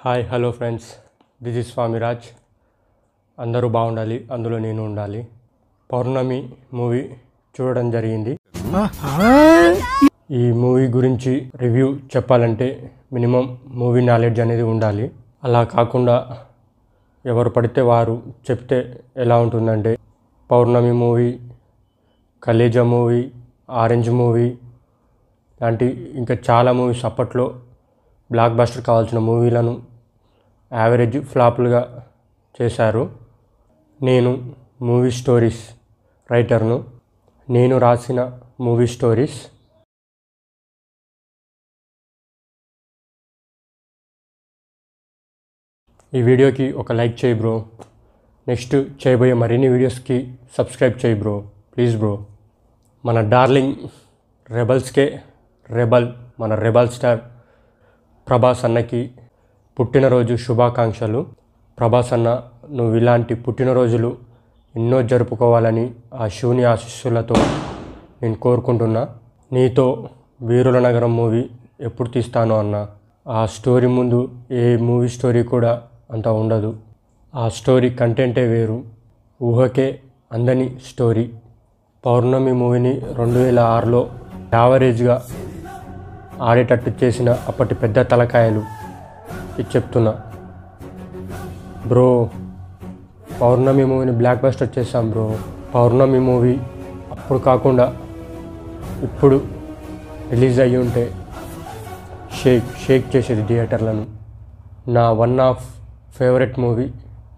Hi hello friends, this is Swamiraj. అందరూ బాగుండాలి, అందులో నేను ఉండాలి. పౌర్ణమి మూవీ చూడడం జరిగింది. ఈ మూవీ గురించి రివ్యూ చెప్పాలంటే మినిమం మూవీ నాలెడ్జ్ అనేది ఉండాలి. అలా కాకుండా ఎవరు పడితే వారు చెప్తే ఎలా ఉంటుందంటే, Pournami movie, Khaleja movie, orange movie లాంటి ఇంకా చాలా మూవీస్ అప్పట్లో బ్లాక్ బస్టర్ కావాల్సిన మూవీలను యావరేజ్ ఫ్లాప్లుగా చేశారు. నేను మూవీ స్టోరీస్ రైటర్ను. నేను రాసిన మూవీ స్టోరీస్ ఈ వీడియోకి ఒక లైక్ చేయి బ్రో. నెక్స్ట్ చేయబోయే మరిన్ని వీడియోస్కి సబ్స్క్రైబ్ చేయి బ్రో, ప్లీజ్ బ్రో. మన డార్లింగ్ రెబల్స్కే రెబల్, మన రెబల్ స్టార్ ప్రభాస్ అన్నకి పుట్టినరోజు శుభాకాంక్షలు. ప్రభాస్ అన్న, నువ్వు ఇలాంటి పుట్టినరోజులు ఎన్నో జరుపుకోవాలని ఆ శివుని ఆశీస్సులతో నేను కోరుకుంటున్నా. నీతో వీరుల నగరం మూవీ ఎప్పుడు తీస్తానో అన్న. ఆ స్టోరీ ముందు ఏ మూవీ స్టోరీ కూడా అంత ఉండదు. ఆ స్టోరీ కంటెంటే వేరు, ఊహకే అందని స్టోరీ. పౌర్ణమి మూవీని 2006లో యావరేజ్గా ఆడేటట్టు చేసిన అప్పటి పెద్ద తలకాయలు ఇది చెప్తున్నా బ్రో. పౌర్ణమి మూవీని బ్లాక్ బస్టర్ చేశాం బ్రో. పౌర్ణమి మూవీ అప్పుడు కాకుండా ఇప్పుడు రిలీజ్ అయ్యి ఉంటే షేక్ చేసేది థియేటర్లను. నా one of favourite movie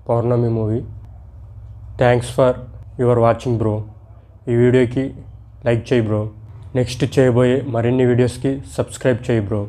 Pournami movie. Thanks for your watching bro. ఈ వీడియోకి లైక్ చేయి బ్రో. నెక్స్ట్ చేయబోయే మరిన్ని వీడియోస్కి సబ్స్క్రైబ్ చేయి బ్రో.